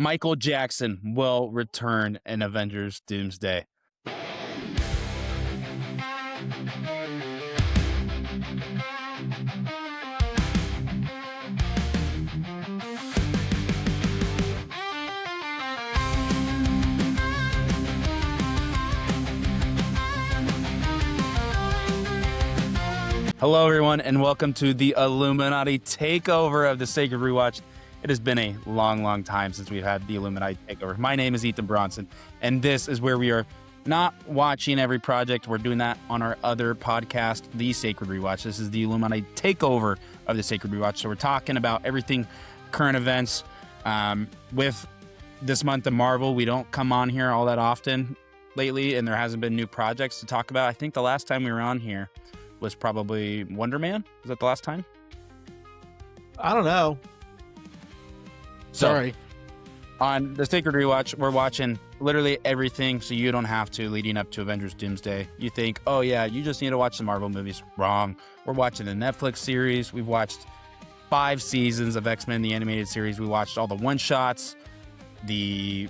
Michael Jackson will return in Avengers Doomsday. Hello, everyone, and welcome to the Illuminati Takeover of the Sacred Rewatch. It has been a long time since we've had the Illuminati Takeover. My name is Ethan Bronson, and this is where we are not watching every project. We're doing that on our other podcast, The Sacred Rewatch. This is the Illuminati Takeover of the Sacred Rewatch. So we're talking about everything current events. With this month of Marvel, we don't come on here all that often lately, and there hasn't been new projects to talk about. I think the last time we were on here was probably Wonder Man. Was that the last time? I don't know. Sorry. On the Sacred Rewatch, we're watching literally everything so you don't have to leading up to Avengers Doomsday. You think, oh yeah, you just need to watch the Marvel movies. Wrong. We're watching the Netflix series. We've watched 5 seasons of X-Men, the animated series. We watched all the one-shots, the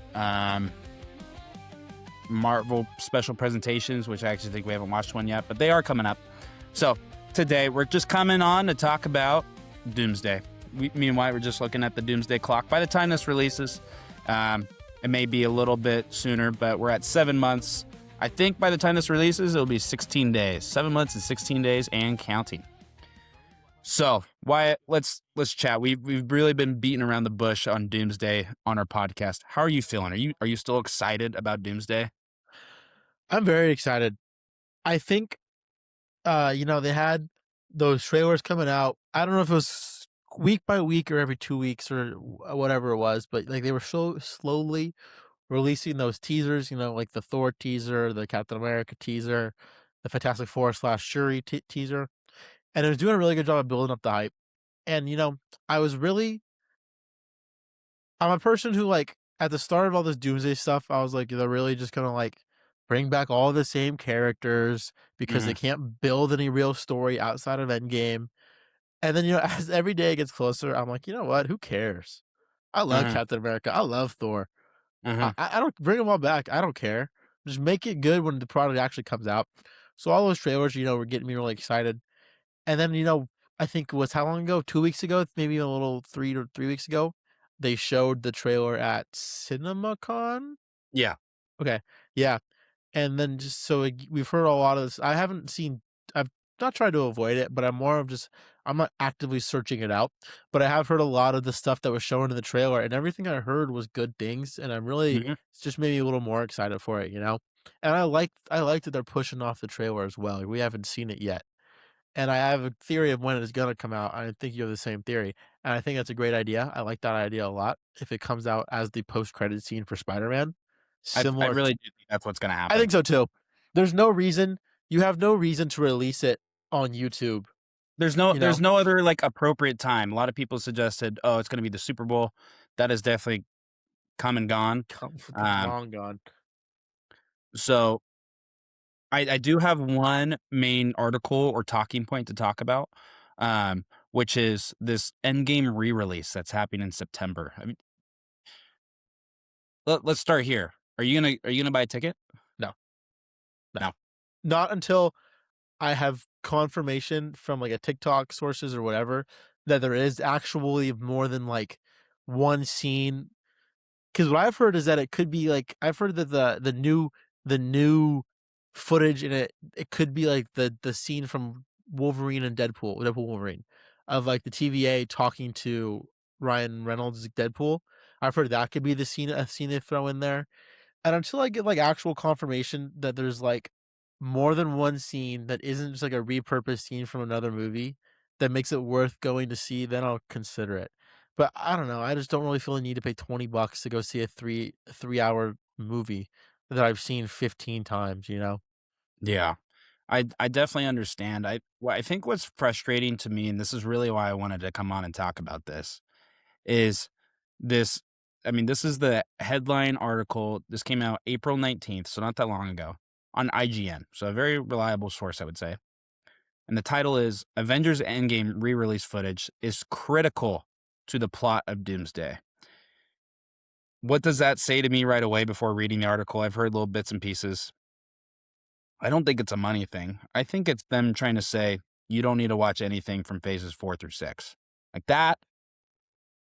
Marvel special presentations, which I actually think we haven't watched one yet, but they are coming up. So today we're just coming on to talk about Doomsday. Me and Wyatt were just looking at the Doomsday clock. By the time this releases, it may be a little bit sooner, but we're at 7 months. I think by the time this releases, it'll be 16 days. 7 months and 16 days and counting. So Wyatt, let's chat. We've really been beating around the bush on Doomsday on our podcast. How are you feeling? Are you still excited about Doomsday? I'm very excited. I think, they had those trailers coming out. I don't know if it was week by week or every 2 weeks or whatever it was, but like they were so slowly releasing those teasers, like the Thor teaser, the Captain America teaser, the Fantastic Four / Shuri teaser. And it was doing a really good job of building up the hype. And, I'm a person who, like, at the start of all this Doomsday stuff, I was like, they're really just gonna, like, bring back all the same characters because they can't build any real story outside of Endgame. And then, as every day gets closer, I'm like, you know what? Who cares? I love Captain America. I love Thor. I don't bring them all back. I don't care. Just make it good when the product actually comes out. So all those trailers, were getting me really excited. And then, I think how long ago? 2 weeks ago, maybe a little 3 weeks ago, they showed the trailer at CinemaCon. Yeah. Okay. Yeah. And then just so we've heard a lot of this. I've not tried to avoid it, but I'm not actively searching it out. But I have heard a lot of the stuff that was shown in the trailer, and everything I heard was good things. And it's just made me a little more excited for it, And I like that they're pushing off the trailer as well. We haven't seen it yet. And I have a theory of when it's going to come out. I think you have the same theory. And I think that's a great idea. I like that idea a lot. If it comes out as the post-credit scene for Spider-Man, I similar. really do think that's what's going to happen. I think so too. You have no reason to release it on YouTube. There's no other like appropriate time. A lot of people suggested, oh, it's going to be the Super Bowl. That is definitely come and gone. Long gone. So I do have one main article or talking point to talk about, which is this Endgame Rerelease that's happening in September. I mean, let's start here. Are you gonna buy a ticket? No. No. Not until I have confirmation from like a TikTok sources or whatever that there is actually more than like one scene. Because what I've heard is that it could be like I've heard that the new footage in it could be like the scene from Wolverine and Deadpool Wolverine of like the TVA talking to Ryan Reynolds Deadpool. I've heard that could be a scene they throw in there. And until I get like actual confirmation that there's like more than one scene that isn't just like a repurposed scene from another movie that makes it worth going to see, then I'll consider it. But I don't know. I just don't really feel the need to pay $20 to go see a 3-hour movie that I've seen 15 times, Yeah, I definitely understand. I think what's frustrating to me, and this is really why I wanted to come on and talk about this, is this. I mean, this is the headline article. This came out April 19th, so not that long ago, on IGN. So a very reliable source, I would say. And the title is Avengers Endgame re-release footage is critical to the plot of Doomsday. What does that say to me right away before reading the article? I've heard little bits and pieces. I don't think it's a money thing. I think it's them trying to say, you don't need to watch anything from phases 4 through 6. Like, that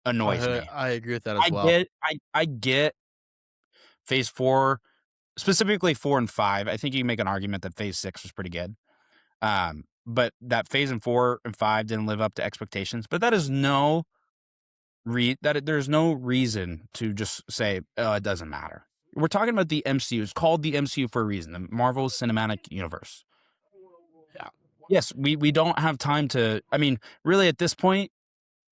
annoys me. I agree with that as I well. get I get phase 4, specifically 4 and 5. I think you can make an argument that phase 6 was pretty good. But that phase in 4 and 5 didn't live up to expectations. But that is there's no reason to just say, "Oh, it doesn't matter." We're talking about the MCU. It's called the MCU for a reason, the Marvel Cinematic Universe. Yeah. Yes, we don't have time to. I mean, really, at this point,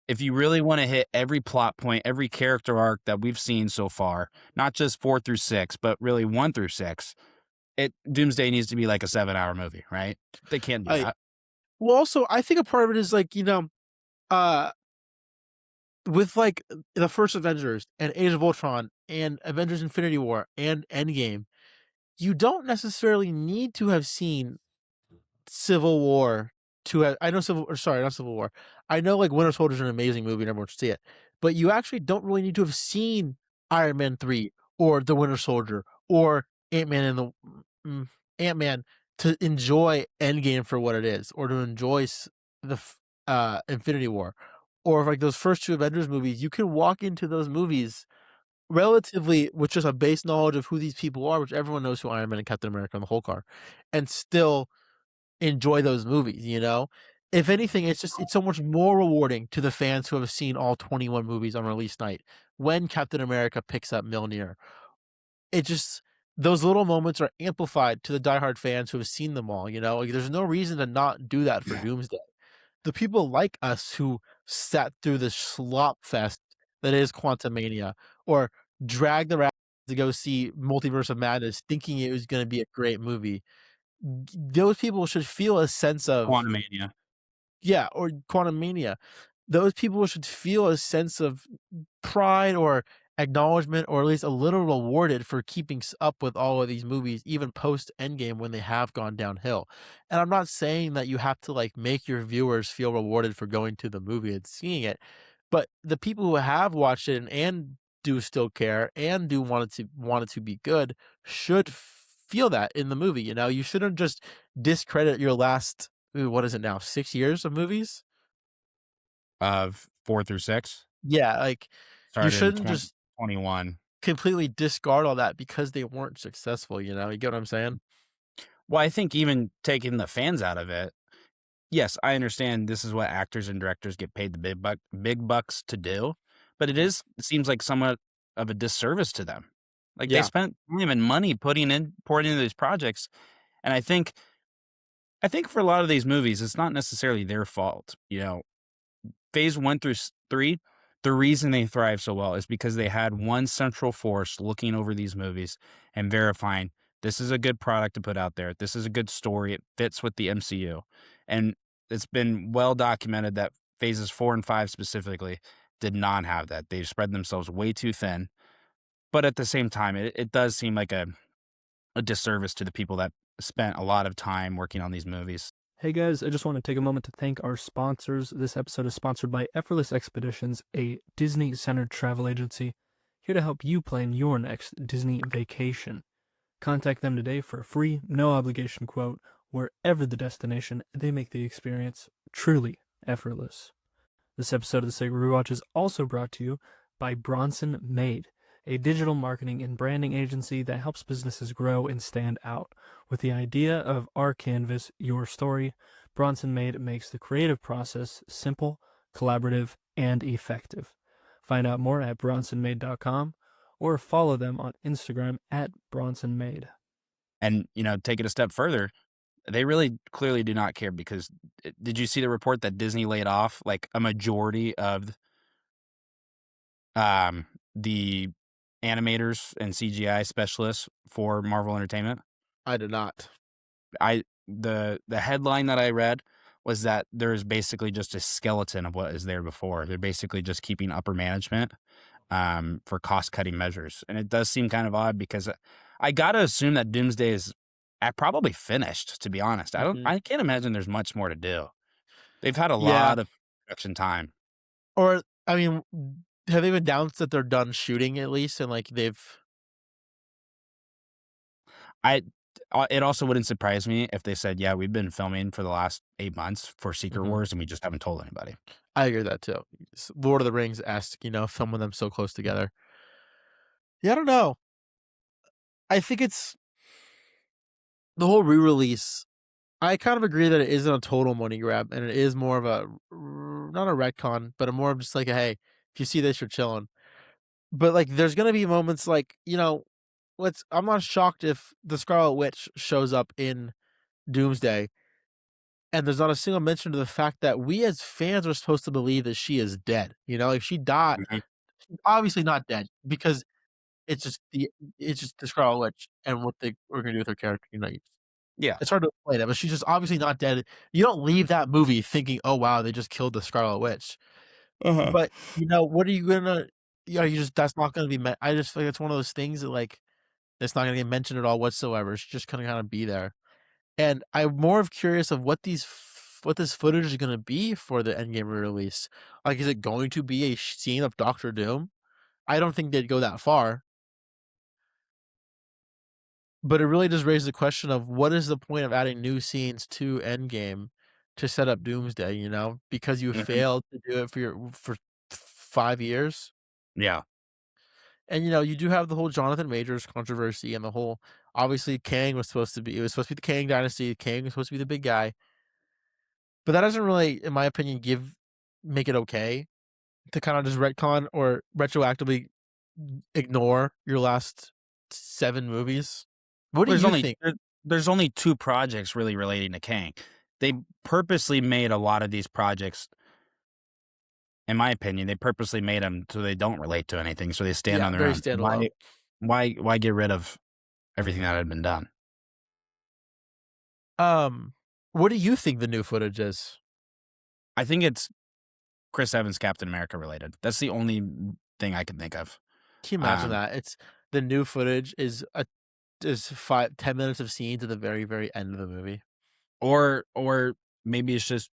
if you really want to hit every plot point, every character arc that we've seen so far, not just 4 through 6, but really 1 through 6, Doomsday needs to be like a 7-hour movie, right? They can't do I that. Well, also, I think a part of it is like, uh, with like the first Avengers and Age of Ultron and Avengers Infinity War and Endgame, you don't necessarily need to have seen Civil War to have, I know Civil or sorry, not Civil War. I know like Winter Soldier is an amazing movie and everyone should see it. But you actually don't really need to have seen Iron Man 3 or The Winter Soldier or Ant-Man and the Ant-Man to enjoy Endgame for what it is, or to enjoy Infinity War, or like those first two Avengers movies. You can walk into those movies relatively with just a base knowledge of who these people are, which everyone knows who Iron Man and Captain America and the Hulk are, and still enjoy those movies, you know? If anything, it's so much more rewarding to the fans who have seen all 21 movies on release night when Captain America picks up Mjolnir. It just those little moments are amplified to the diehard fans who have seen them all, you know? Like, there's no reason to not do that for Doomsday. The people like us who sat through the slop fest that is Quantumania, or dragged the to go see Multiverse of Madness thinking it was gonna be a great movie, those people should feel a sense of, Quantumania. yeah, or Quantum Mania. Those people should feel a sense of pride or acknowledgement, or at least a little rewarded for keeping up with all of these movies, even post Endgame when they have gone downhill. And I'm not saying that you have to like make your viewers feel rewarded for going to the movie and seeing it, but the people who have watched it and do still care and do want it to be good should feel that in the movie. You know, you shouldn't just discredit your last, what is it now, 6 years of movies. Of 4 through 6. Yeah, like, you Started in shouldn't just 2021. completely discard all that because they weren't successful, you know? You get what I'm saying? Well, I think even taking the fans out of it, yes, I understand this is what actors and directors get paid the big bucks to do, but it seems like somewhat of a disservice to them. Like, they Yeah. spent time and money pouring into these projects, and I think for a lot of these movies, it's not necessarily their fault, you know? Phase 1 through 3, the reason they thrive so well is because they had one central force looking over these movies and verifying this is a good product to put out there. This is a good story. It fits with the MCU. And it's been well documented that phases 4 and 5 specifically did not have that. They've spread themselves way too thin. But at the same time, it does seem like a disservice to the people that spent a lot of time working on these movies. Hey guys, I just want to take a moment to thank our sponsors. This episode is sponsored by Effortless Expeditions, a Disney-centered travel agency, here to help you plan your next Disney vacation. Contact them today for a free, no-obligation quote. Wherever the destination, they make the experience truly effortless. This episode of the Sacred Rewatch is also brought to you by Bronson Made, a digital marketing and branding agency that helps businesses grow and stand out. With the idea of our canvas, your story, Bronson Made makes the creative process simple, collaborative, and effective. Find out more at bronsonmade.com or follow them on Instagram at bronsonmade. And, take it a step further. They really clearly do not care because did you see the report that Disney laid off like a majority of the animators and CGI specialists for Marvel Entertainment? I did not. The headline that I read was that there's basically just a skeleton of what is there before. They're basically just keeping upper management for cost-cutting measures. And it does seem kind of odd because I got to assume that Doomsday is probably finished, to be honest. I can't imagine there's much more to do. They've had a Yeah. lot of production time. Or, I mean, have they announced that they're done shooting at least, and like they've? I it also wouldn't surprise me if they said, "Yeah, we've been filming for the last 8 months for Secret Mhm. Wars, and we just haven't told anybody." I agree with that too. Lord of the Rings esque, filming them so close together. Yeah, I don't know. I think it's the whole re-release. I kind of agree that it isn't a total money grab, and it is more of a not a retcon, but a more of just like, hey, if you see this, you're chilling. But like, there's gonna be moments like, I'm not shocked if the Scarlet Witch shows up in Doomsday, and there's not a single mention to the fact that we as fans are supposed to believe that she is dead. If she died, Mhm. she's obviously not dead because it's just the Scarlet Witch and what they were gonna do with her character. Yeah. It's hard to explain it, but she's just obviously not dead. You don't leave that movie thinking, "Oh wow, they just killed the Scarlet Witch." Uh-huh. But what are you gonna? You just that's not gonna be. I just feel like it's one of those things that like it's not gonna get mentioned at all whatsoever. It's just gonna kind of be there. And I'm more of curious of what this footage is gonna be for the Endgame release. Like, is it going to be a scene of Doctor Doom? I don't think they'd go that far, but it really just raises the question of what is the point of adding new scenes to Endgame to set up Doomsday, because you Mhm. failed to do it for 5 years? Yeah. And, you do have the whole Jonathan Majors controversy and the whole obviously Kang was supposed to be it was supposed to be the Kang dynasty, Kang was supposed to be the big guy, but that doesn't really, in my opinion, make it okay to kinda just retcon or retroactively ignore your last 7 movies. What do There's you only think? there's only 2 projects really relating to Kang. They purposely made a lot of these projects, in my opinion, they purposely made them so they don't relate to anything, so they stand Yeah, on their very own. standalone. Why get rid of everything that had been done? Um, what do you think the new footage is? I think it's Chris Evans Captain America related. That's the only thing I can think of. Can you imagine Um, that? It's the new footage is 5-10 minutes of scenes at the very, very end of the movie. or maybe it's just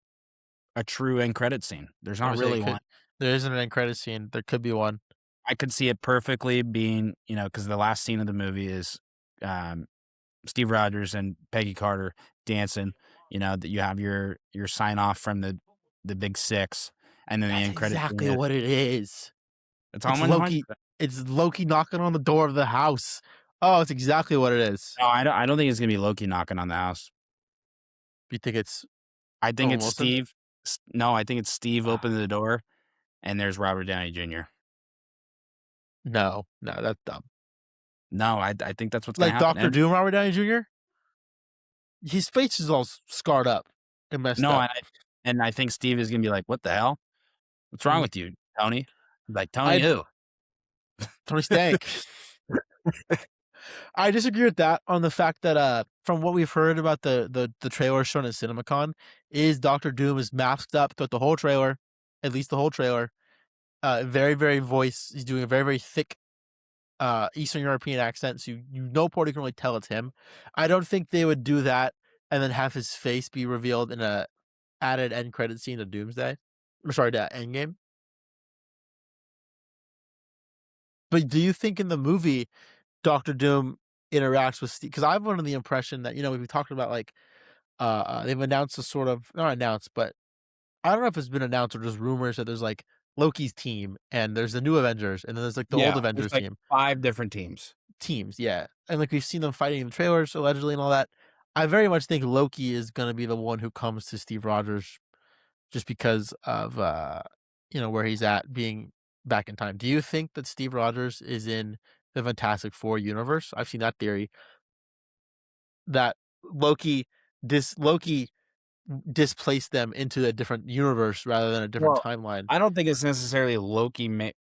a true end credit scene. There's I not would say really one. there isn't an end credit scene. There could be one. I could see it perfectly being, because the last scene of the movie is, um, Steve Rogers and Peggy Carter dancing, that you have your sign off from the big six, and then the That's end credit scene exactly is what it is. it's It's all 100. Loki. It's Loki knocking on the door of the house. Oh, it's exactly what it is. No, I don't think it's gonna be Loki knocking on the house. You think it's I think Owen it's Wilson? Steve. No, I think it's Steve Ah, opening the door, and there's Robert Downey Jr. no, no, that's dumb. No, I think that's what's gonna Like happen. Doctor And Doom, Robert Downey Jr. His face is all scarred up and messed no, up. I think Steve is gonna be like, "What the hell? What's wrong Mm, with you, Tony?" I'm like, "Tony I who?" Tony Stank. I disagree with that on the fact that from what we've heard about the trailer shown at CinemaCon, is Doctor Doom is masked up throughout the whole trailer, at least the whole trailer. Very very voice. He's doing a very very thick Eastern European accent, so nobody can really tell it's him. I don't think they would do that and then have his face be revealed in a added end credit scene of Doomsday. Or sorry, to Endgame. But do you think in the movie Doctor Doom interacts with Steve? Because I've under the impression that we've talked about like they've announced a sort of not announced, but I don't know if it's been announced or just rumors that there's like Loki's team and there's the new Avengers and then there's like the old Yeah, there's Avengers like team. 5 different teams. Teams, yeah. And like we've seen them fighting in the trailers allegedly and all that. I very much think Loki is gonna be the one who comes to Steve Rogers just because of where he's at being back in time. Do you think that Steve Rogers is in the Fantastic Four universe? I've seen that theory that Loki Loki displaced them into a different universe rather than a different Well, timeline. I don't think it's necessarily Loki may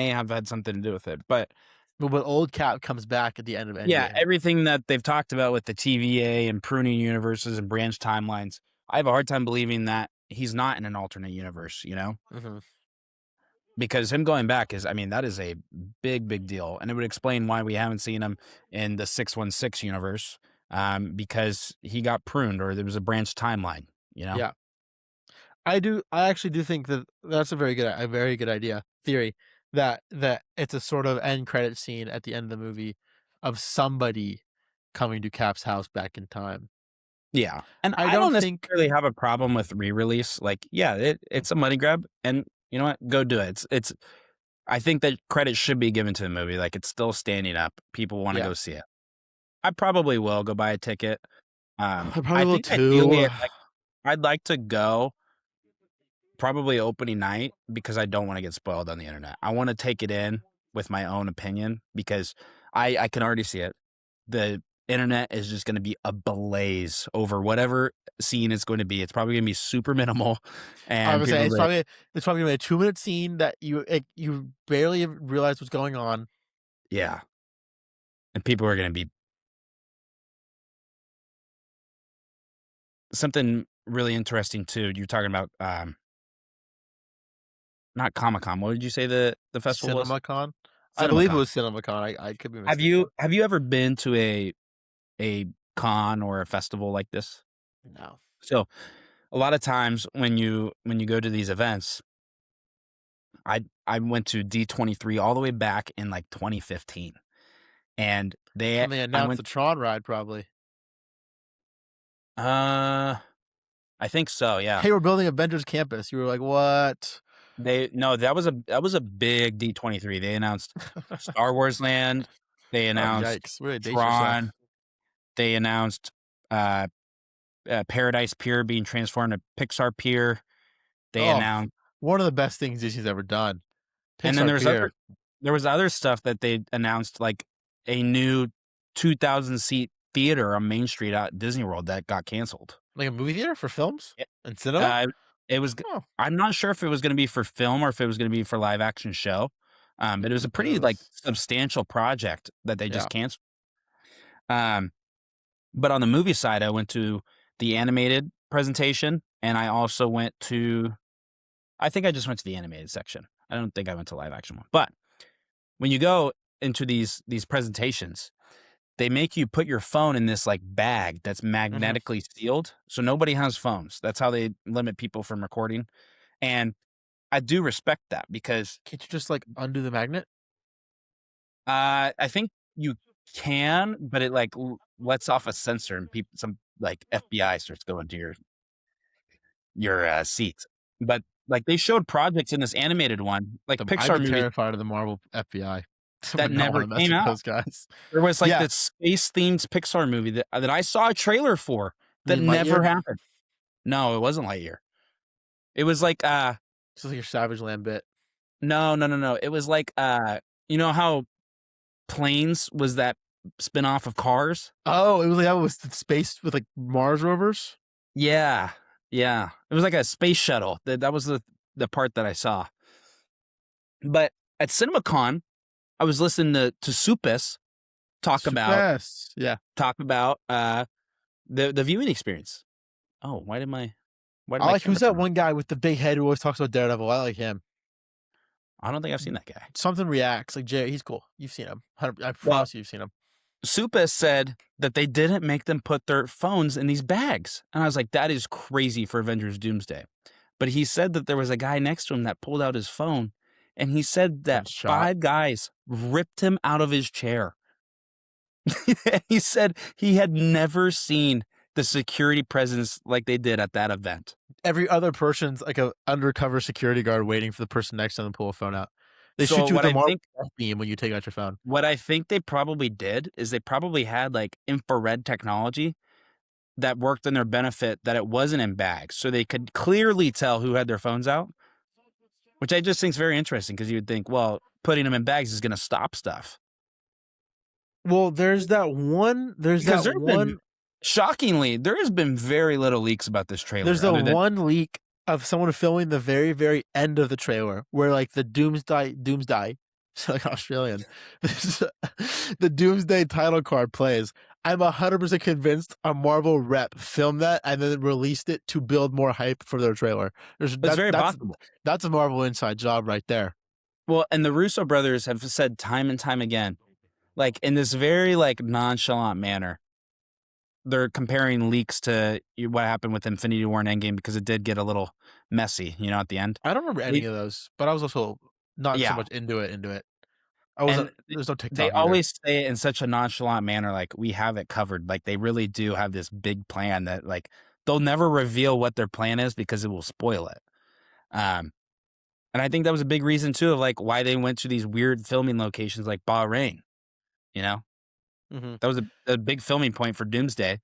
have had something to do with it, but But old Cap comes back at the end of yeah, Endgame. everything that they've talked about with the TVA and pruning universes and branch timelines, I have a hard time believing that he's not in an alternate universe, hmm because him going back that is a big, big deal. And it would explain why we haven't seen him in the 616 universe, because he got pruned or there was a branch timeline. Yeah, I actually do think that that's a very good idea theory. that it's a sort of end credit scene at the end of the movie of somebody coming to Cap's house back in time. Yeah. And I I don't don't think necessarily have a problem with re-release. Like, yeah, it's a money grab, and you know what? Go do it. It's I think that credit should be given to the movie. Like, it's still standing up. People want to yeah, go see it. I probably will go buy a ticket. I probably I will think ideally too. I'd like to go probably opening night because I don't want to get spoiled on the internet. I want to take it in with my own opinion because I can already see it. The internet is just going to be ablaze over whatever scene it's going to be. It's probably going to be super minimal, I and would say people will be like, it's probably gonna be a 2-minute scene that you barely realize what's going on. yeah, and people are going to be something really interesting too. You're talking about not Comic-Con. What did you say the festival was? CinemaCon. I believe it CinemaCon. was CinemaCon. I could be mistaken. Have you ever been to a con or a festival like this? No. So a lot of times when you go to these events, I went to D23 all the way back in like 2015, and When they I announced went the Tron ride, probably. I think so, yeah. Hey, we're building Avengers Campus. You were like, what? That was a big D23. They announced Star Wars Land. They Oh, announced yikes! Really date yourself. Tron. They announced uh, Paradise Pier being transformed to Pixar Pier. They Oh, announced, one of the best things Disney's ever done. and then Pixar Pier. there was other stuff that they announced, like a new 2,000 seat theater on Main Street at Disney World that got canceled. Like a movie theater for films Yeah. and cinema. It was. Oh, I'm not sure if it was going to be for film or if it was going to be for live action show. But it was a pretty like substantial project that they just canceled. But on the movie side, I went to the animated presentation, and I also went to. I think I just went to the animated section. I don't think I went to live action one. But when you go into these presentations, they make you put your phone in this like bag that's magnetically sealed, so nobody has phones. That's how they limit people from recording, and I do respect that because can't you just like undo the magnet? I think you can, but it like lets off a sensor, and some like FBI starts going to your seats. But like they showed projects in this animated one, like I'd Pixar be movies terrified of the Marvel FBI. that Would not never want to mess came with out. those guys. There was like Yeah. this space themed Pixar movie that I saw a trailer for that You mean never Lightyear? happened. No, it wasn't Lightyear. It was like Just like your Savage Land bit. no. It was like you know how Planes was that spin-off of Cars? Oh, it was like that was the space with like Mars rovers. Yeah. Yeah. It was like a space shuttle. That was the part that I saw. But at CinemaCon, I was listening to Supus talk about the viewing experience. Oh, why did my I like camera who's that turn on? one guy with the big head who always talks about Daredevil? I like him. I don't think I've seen that guy. Something reacts like Jay. He's cool. You've seen him. I promise you've seen him. Supus said that they didn't make them put their phones in these bags. And I was like, that is crazy for Avengers Doomsday. But he said that there was a guy next to him that pulled out his phone, and he said that 5 guys ripped him out of his chair. He said he had never seen the security presence like they did at that event. Every other person's like a undercover security guard waiting for the person next to them to pull a phone out. They shoot you with a Marvel beam when you take out your phone. What I think they probably did is they probably had like infrared technology that worked in their benefit, that it wasn't in bags, so they could clearly tell who had their phones out, which I just think is very interesting because you would think, well, putting them in bags is going to stop stuff. Well, there's that one. Shockingly, there has been very little leaks about this trailer. There's the one leak of someone filming the very, very end of the trailer where like the Doomsday, so like Australian, the Doomsday title card plays. I'm 100% convinced a Marvel rep filmed that and then released it to build more hype for their trailer. That's very possible. That's a Marvel inside job right there. Well, and the Russo brothers have said time and time again, like in this very like nonchalant manner, they're comparing leaks to what happened with Infinity War and Endgame because it did get a little messy, at the end. I don't remember any of those, but I was also not so Yeah. much into it. I wasn't. And There's no they TikTok either. always say it in such a nonchalant manner, like, we have it covered. Like, they really do have this big plan that, like, they'll never reveal what their plan is because it will spoil it. And I think that was a big reason too of like why they went to these weird filming locations like Bahrain. You know, Mm-hmm. that was a big filming point for Doomsday.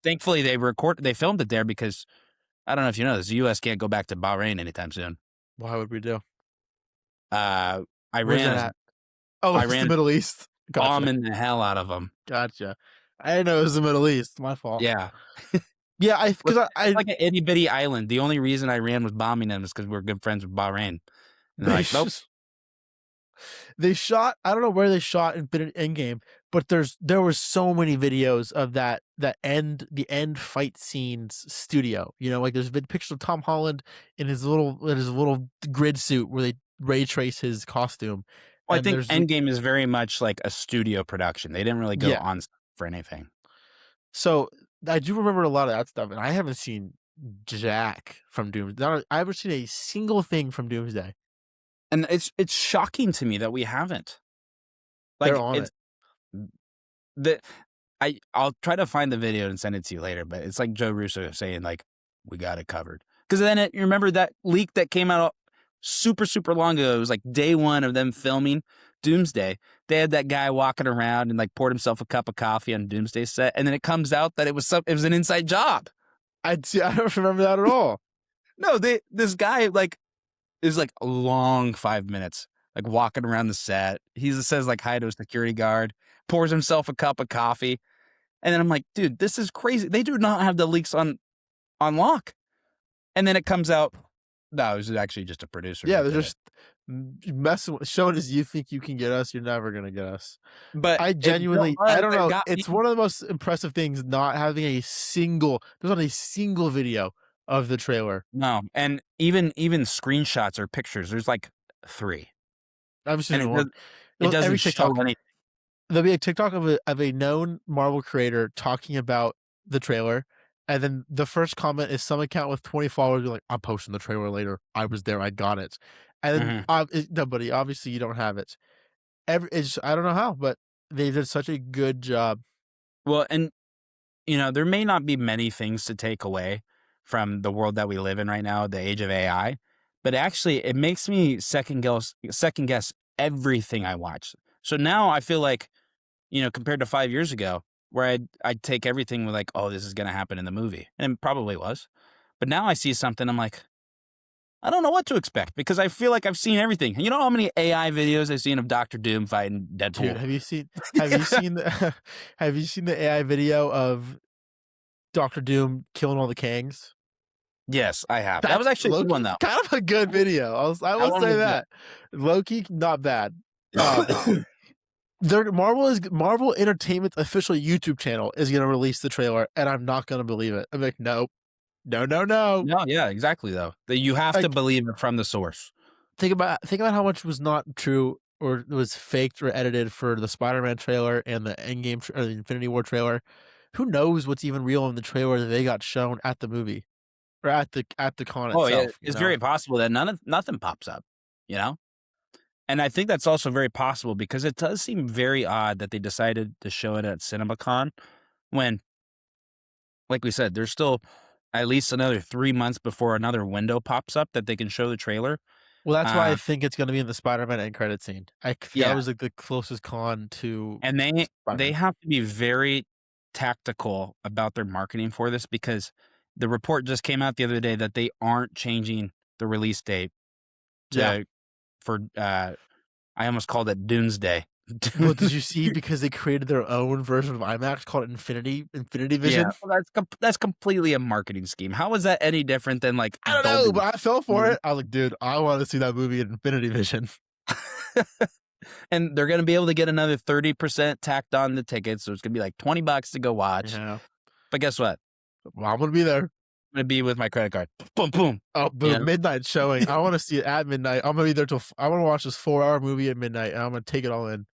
Thankfully, they filmed it there because I don't know if you know this, the U.S. can't go back to Bahrain anytime soon. Why would we do? Iran Where's that is at? Oh, it's the Iran Middle East. Gotcha. bombing the hell out of them. Gotcha. I didn't know it was the Middle East. My fault. Yeah, Yeah, because it's like an itty bitty island. The only reason Iran was bombing them is because we're good friends with Bahrain. And they're like, nope. They shot. I don't know where they shot in Endgame, but there were so many videos of the end fight scenes studio. You know, like there's been pictures of Tom Holland in his little grid suit where they ray trace his costume. Well, I And think there's Endgame is very much like a studio production. They didn't really go on for anything. So I do remember a lot of that stuff, and I haven't seen jack from Doomsday. I haven't seen a single thing from Doomsday. And it's shocking to me that we haven't. Like, they're on it. I'll try to find the video and send it to you later, but it's like Joe Russo saying like, we got it covered. Because then you remember that leak that came out super, super long ago. It was like day one of them filming Doomsday. They had that guy walking around and like poured himself a cup of coffee on Doomsday set. And then it comes out that it was an inside job. I don't remember that at all. No, this guy like is like a long 5 minutes, like walking around the set. He says like hi to a security guard, pours himself a cup of coffee. And then I'm like, dude, this is crazy. They do not have the leaks on lock. And then it comes out, no, it was actually just a producer. Yeah, they're just messing with, showing us you think you can get us, you're never going to get us. But I genuinely, I don't know. It's one of the most impressive things not having there's not a single video of the trailer. No, and even screenshots or pictures, there's like 3. I've seen one. It doesn't show anything. There'll be a TikTok of a known Marvel creator talking about the trailer, and then the first comment is some account with 20 followers be like, I'm posting the trailer later. I was there. I got it. And then nobody, obviously you don't have it. I don't know how, but they did such a good job. Well, and you know, there may not be many things to take away from the world that we live in right now, the age of AI, but actually it makes me second guess everything I watch. So now I feel like, you know, compared to 5 years ago, where I'd take everything with like, oh, this is going to happen in the movie. And it probably was. But now I see something, I'm like, I don't know what to expect because I feel like I've seen everything. You know how many AI videos I've seen of Dr. Doom fighting Deadpool? Dude, have you seen the AI video of Dr. Doom killing all the Kangs? Yes, I have. That was actually a good one though. Kind of a good video. I will say that. Low-key, not bad. Marvel Entertainment's official YouTube channel is going to release the trailer, and I'm not going to believe it. I'm like, no. No, yeah, exactly though. That you have to believe it from the source. Think about how much was not true or was faked or edited for the Spider-Man trailer and the Endgame or the Infinity War trailer. Who knows what's even real in the trailer that they got shown at the movie or at the con itself? Yeah, it's very possible that nothing pops up, you know? And I think that's also very possible because it does seem very odd that they decided to show it at CinemaCon when, like we said, there's still at least another 3 months before another window pops up that they can show the trailer. Well, that's why I think it's going to be in the Spider-Man end credit scene. That was like the closest con to. And they have to be very tactical about their marketing for this because the report just came out the other day that they aren't changing the release date for I almost called it Doomsday. Well, did you see? Because they created their own version of IMAX called Infinity Vision. Yeah, well, that's completely a marketing scheme. How is that any different than like? I don't know, but I fell for it. I was like, dude, I want to see that movie in Infinity Vision. And they're going to be able to get another 30% tacked on the tickets, so it's going to be like $20 to go watch. Yeah. But guess what? Well, I'm going to be there. I'm going to be with my credit card. Boom, boom. Oh, boom! Midnight showing. I want to see it at midnight. I'm going to be there I want to watch this 4-hour movie at midnight, and I'm going to take it all in.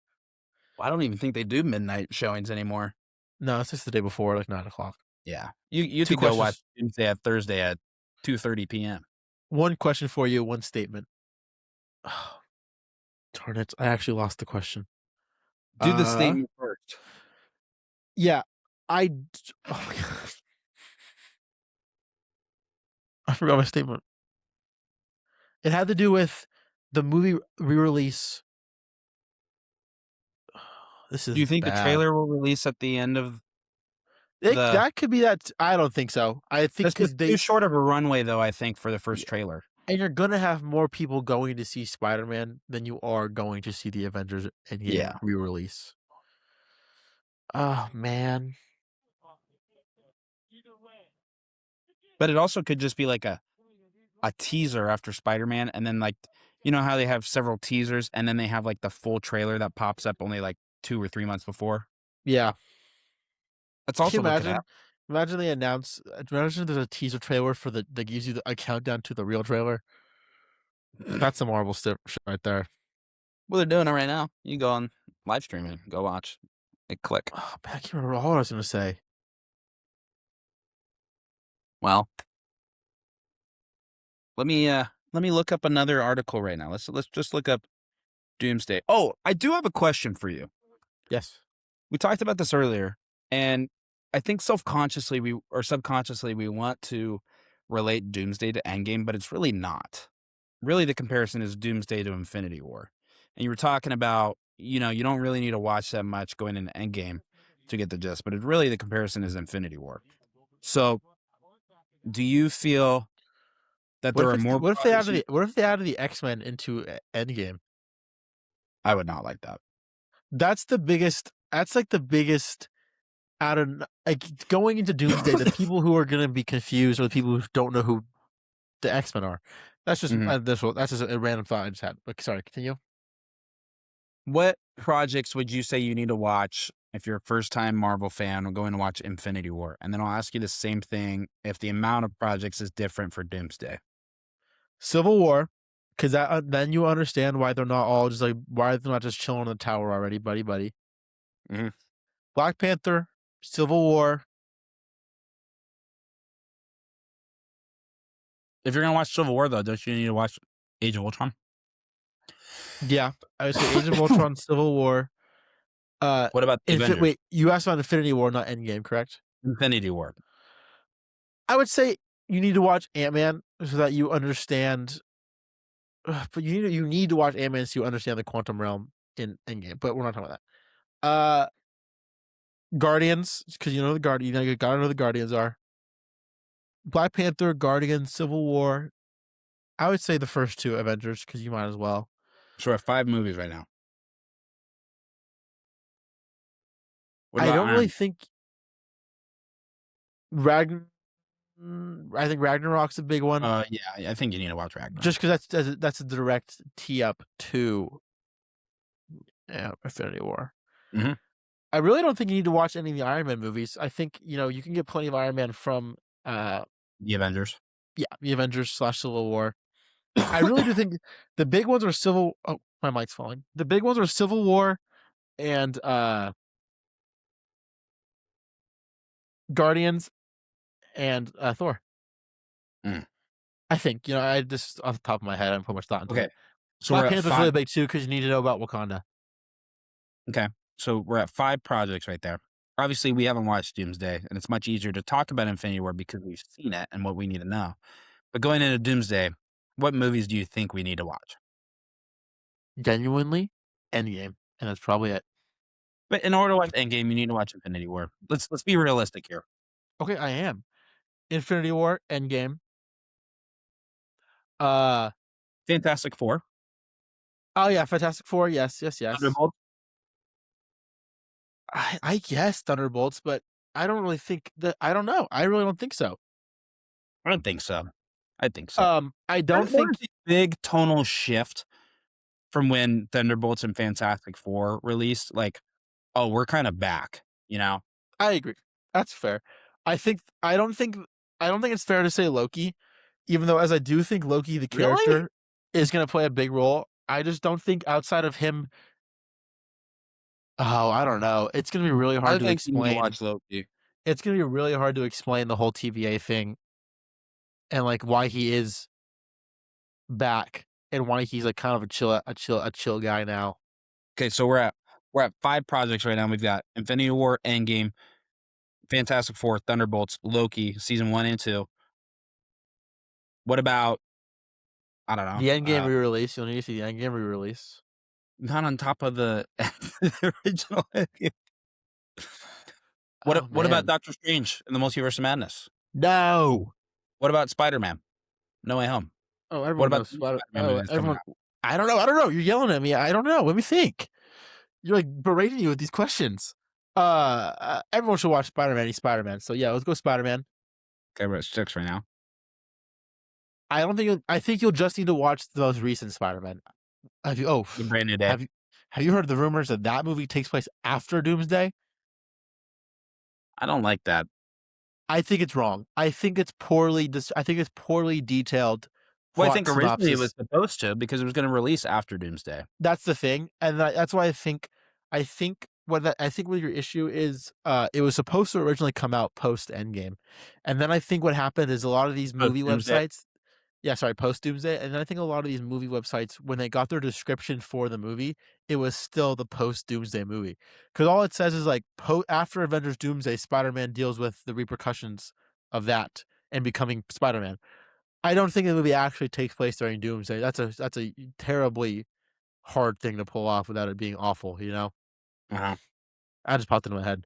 Well, I don't even think they do midnight showings anymore. No, it's just the day before, like 9 o'clock. Yeah, you could go watch Tuesday at Thursday at 2:30 p.m. One question for you, one statement. Darn it! I actually lost the question. Do the statement first. Yeah, oh my god, I forgot my statement. It had to do with the movie re-release. This is Do you think bad. the trailer will release at the end of the? That could be that. I don't think so. I think That's too short of a runway, though. I think for the first trailer. And you're gonna have more people going to see Spider-Man than you are going to see the Avengers Endgame re-release. Oh man. But it also could just be like a teaser after Spider-Man, and then, like, you know how they have several teasers, and then they have like the full trailer that pops up only like 2 or 3 months before. Yeah. That's also what could happen. Imagine they announce. Imagine there's a teaser trailer for that gives you a countdown to the real trailer. That's a Marvel shit right there. Well, they're doing it right now. You go on live streaming, go watch, and click. Oh, man, I can't remember all I was gonna say. Well, let me look up another article right now. Let's just look up Doomsday. Oh, I do have a question for you. Yes. We talked about this earlier, and I think subconsciously we want to relate Doomsday to Endgame, but it's really not. Really, the comparison is Doomsday to Infinity War. And you were talking about, you don't really need to watch that much going into Endgame to get the gist, but really the comparison is Infinity War. So, do you feel that there are more? What if they added the X-Men into Endgame? I would not like that. That's like the biggest out of like going into Doomsday. The people who are gonna be confused are the people who don't know who the X-Men are. That's just that's just a random thought I just had. Like, sorry, continue. What projects would you say you need to watch if you're a first-time Marvel fan or going to watch Infinity War? And then I'll ask you the same thing if the amount of projects is different for Doomsday. Civil War, because then you understand why they're not all just like why they're not just chilling in the tower already, buddy. Mhm. Black Panther, Civil War. If you're gonna watch Civil War, though, don't you need to watch Age of Ultron? Yeah, I would say Age of Ultron, Civil War. What about the Avengers? Wait, you asked about Infinity War, not Endgame, correct? Infinity War. I would say you need to watch Ant-Man so that you understand. But you need to watch Ant-Man so you understand the quantum realm in Endgame. But we're not talking about that. Guardians, because you know the Guardians. You gotta know who the Guardians are. Black Panther, Guardians, Civil War. I would say the first two Avengers because you might as well. So we're at 5 movies right now. What I about don't Iron really Man? think I think Ragnarok's a big one. Yeah, I think you need to watch Ragnarok. Just because that's a direct tee up to Infinity War. Mm-hmm. I really don't think you need to watch any of the Iron Man movies. I think you can get plenty of Iron Man from the Avengers. Yeah, the Avengers / Civil War. I really do think the big ones are Oh, my mic's falling. The big ones are Civil War and Guardians and Thor. I think I just off the top of my head I haven't put much thought into it. So Black Panther's really big too because you need to know about Wakanda. Okay, so we're at 5 projects right there. Obviously, we haven't watched Doomsday, and it's much easier to talk about Infinity War because we've seen it and what we need to know. But going into Doomsday, what movies do you think we need to watch? Genuinely, Endgame, and that's probably it. But in order to watch Endgame, you need to watch Infinity War. Let's be realistic here. Okay, I am. Infinity War, Endgame. Fantastic Four. Oh yeah, Fantastic Four. Yes. Thunderbolts. I guess Thunderbolts, but I don't really think that. I don't know. I really don't think so. I don't think so. I think I don't think the big tonal shift from when Thunderbolts and Fantastic Four released. Like, oh, we're kind of back. I agree. That's fair. I don't think it's fair to say Loki, even though as I do think Loki the character is going to play a big role. I just don't think outside of him. Oh, I don't know. It's going to be really hard to explain. Watch Loki. It's going to be really hard to explain the whole TVA thing and like why he is back and why he's like kind of a chill guy now. Okay, so we're at 5 projects right now. We've got Infinity War, Endgame, Fantastic Four, Thunderbolts, Loki, season 1 and 2. What about, I don't know, The Endgame re-release. You'll need to see the Endgame re-release. not on top of the the original Endgame. Oh, What about man. Doctor Strange and the Multiverse of Madness? No. What about Spider-Man? No Way Home? Oh, What everyone about knows the new Spider. Spider-Man movie Oh, that's coming everyone. out? I don't know. You're yelling at me. I don't know. Let me think. You're like berating you with these questions. Everyone should watch Spider-Man. He's Spider-Man. So yeah, let's go Spider-Man. Okay, we're at 6 right now. I don't think. I think you'll just need to watch the most recent Spider-Man. Have you? Oh, The Brand New Day. have you heard the rumors that movie takes place after Doomsday? I don't like that. I think it's wrong. I think it's poorly. I think it's poorly detailed. Well, I Plot think originally it synopsis. was supposed to, because it was gonna release after Doomsday. That's the thing, and that's why I think what your issue is, it was supposed to originally come out post Endgame, and then I think what happened is a lot of these movie Post-Doomsday? websites, post Doomsday, and then I think a lot of these movie websites, when they got their description for the movie, it was still the post Doomsday movie, because all it says is like after Avengers Doomsday, Spider-Man deals with the repercussions of that and becoming Spider-Man. I don't think the movie actually takes place during Doomsday. That's a terribly hard thing to pull off without it being awful, you know? Uh-huh. I just popped into my head.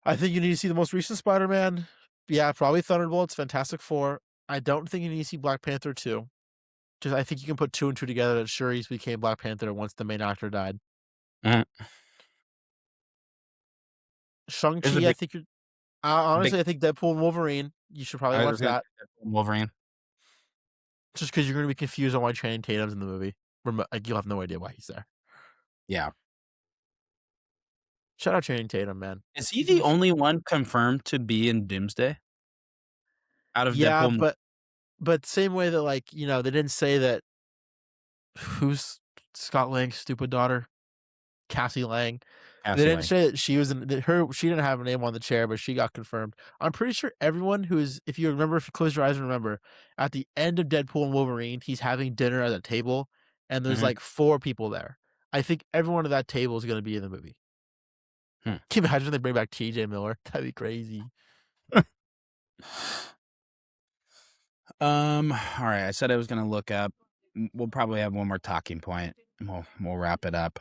I think you need to see the most recent Spider-Man. Yeah, probably Thunderbolts, Fantastic Four. I don't think you need to see Black Panther 2. Just I think you can put 2 and 2 together that Shuri's became Black Panther once the main actor died. Mhm. There's a Shang-Chi, I big think you're honestly, I think Deadpool and Wolverine, you should probably I watch was gonna that. say Wolverine. Just because you're gonna be confused on why Channing Tatum's in the movie. Like you'll have no idea why he's there. Yeah. Shout out Channing Tatum, man. Is he the only one confirmed to be in Doomsday? Out of Yeah, Deadpool? but same way that, like, you know, they didn't say that. Who's Scott Lang's stupid daughter? Cassie Lang. They Cassie didn't Lang. say that she was in her. She didn't have a name on the chair, but she got confirmed. I'm pretty sure everyone who is, if you close your eyes and remember, at the end of Deadpool and Wolverine, he's having dinner at a table, and there's Mhm. like 4 people there. I think everyone at that table is going to be in the movie. Hmm. Can you imagine if they bring back T.J. Miller? That'd be crazy. All right. I said I was gonna look up. We'll probably have one more talking point, and we'll wrap it up.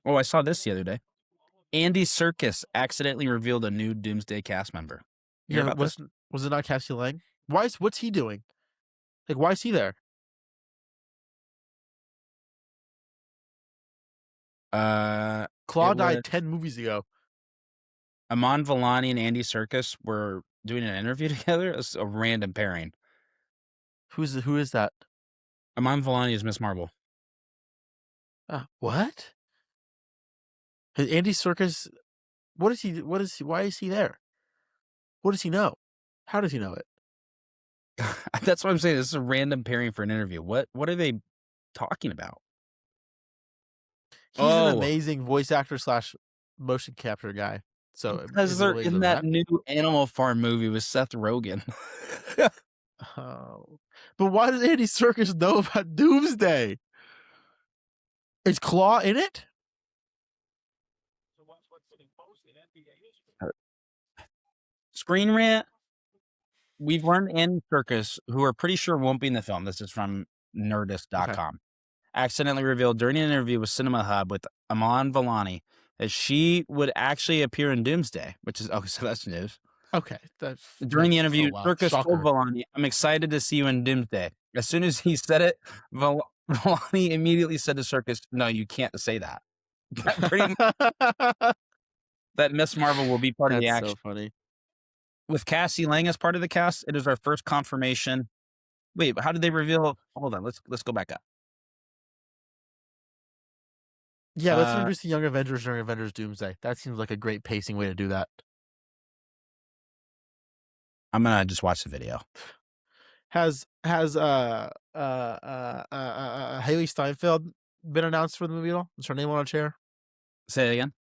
Oh, I saw this the other day. Andy Serkis accidentally revealed a new Doomsday cast member. You hear about this? Was it not Cassie Lang? What's he doing? Like, why is he there? Claw died 10 movies ago. Aman Vellani and Andy Serkis were doing an interview together. It's a random pairing. Who is that? Aman Vellani is Miss Marvel. What? Andy Serkis, why is he there? What does he know? How does he know it? That's what I'm saying. This is a random pairing for an interview. What are they talking about? He's an amazing voice actor / motion capture guy. So because they're in that new Animal Farm movie with Seth Rogen. Oh. But why does Andy Serkis know about Doomsday? Is Claw in it? Screen Rant. We've learned Andy Serkis, who we're pretty sure won't be in the film. This is from Nerdist.com. Okay. Accidentally revealed during an interview with Cinema Hub with Aman Vellani that she would actually appear in Doomsday, which is so that's news. Okay. During the interview, Serkis Shocker. told Vellani, "I'm excited to see you in Doomsday." As soon as he said it, Vellani immediately said to Serkis, "No, you can't say that." That Miss Marvel will be part of the action. That's so funny. With Cassie Lang as part of the cast, it is our first confirmation. Wait, how did they reveal? Hold on, let's go back up. Yeah, let's introduce the Young Avengers during Avengers Doomsday. That seems like a great pacing way to do that. I'm gonna just watch the video. Has Haley Steinfeld been announced for the movie at all? Is her name on a chair? Say it again.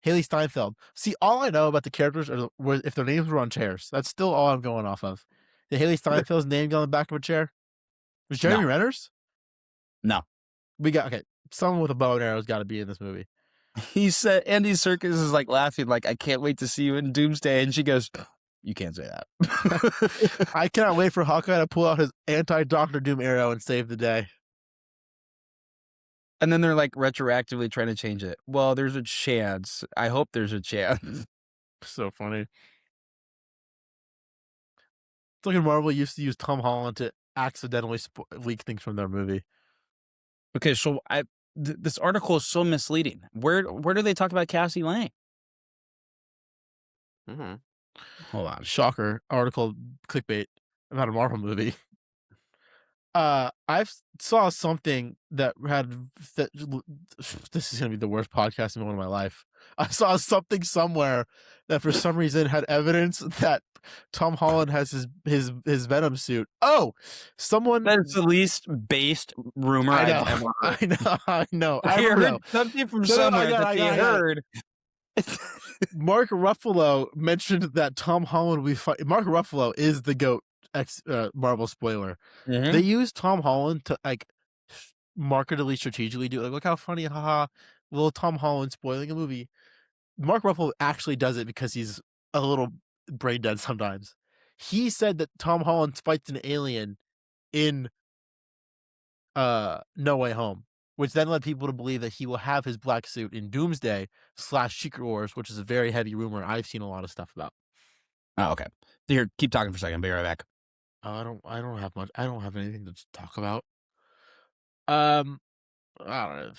Haley Steinfeld. See, all I know about the characters were if their names were on chairs. That's still all I'm going off of. Did Haley Steinfeld's name go on the back of a chair? Was Jeremy No. Renner's? No. We got okay. Someone with a bow and arrow's got to be in this movie. He said Andy Serkis is like laughing, like, I can't wait to see you in Doomsday. And she goes, you can't say that. I cannot wait for Hawkeye to pull out his anti-Doctor Doom arrow and save the day. And then they're like retroactively trying to change it. Well, there's a chance. I hope there's a chance. So funny. It's like Marvel used to use Tom Holland to accidentally leak things from their movie. Okay, so this article is so misleading. Where do they talk about Cassie Lang? Mm-hmm. Hold on. Shocker. Article clickbait about a Marvel movie. I saw something that had that. This is gonna be the worst podcasting moment of my life. I saw something somewhere that for some reason had evidence that Tom Holland has his Venom suit. Oh, someone. That's the least based rumor I know. I've ever heard. I know. I heard something from somewhere that they heard. Mark Ruffalo mentioned that Tom Holland will be Mark Ruffalo is the GOAT Marvel spoiler. Mm-hmm. They use Tom Holland to like marketedly strategically do like, look how funny, haha, little Tom Holland spoiling a movie. Mark Ruffalo actually does it because he's a little brain dead sometimes. He said that Tom Holland fights an alien in No Way Home, which then led people to believe that he will have his black suit in Doomsday / Secret Wars, which is a very heavy rumor I've seen a lot of stuff about. Oh, okay. Here, keep talking for a second. Be right back. I don't have much. I don't have anything to talk about. I don't know.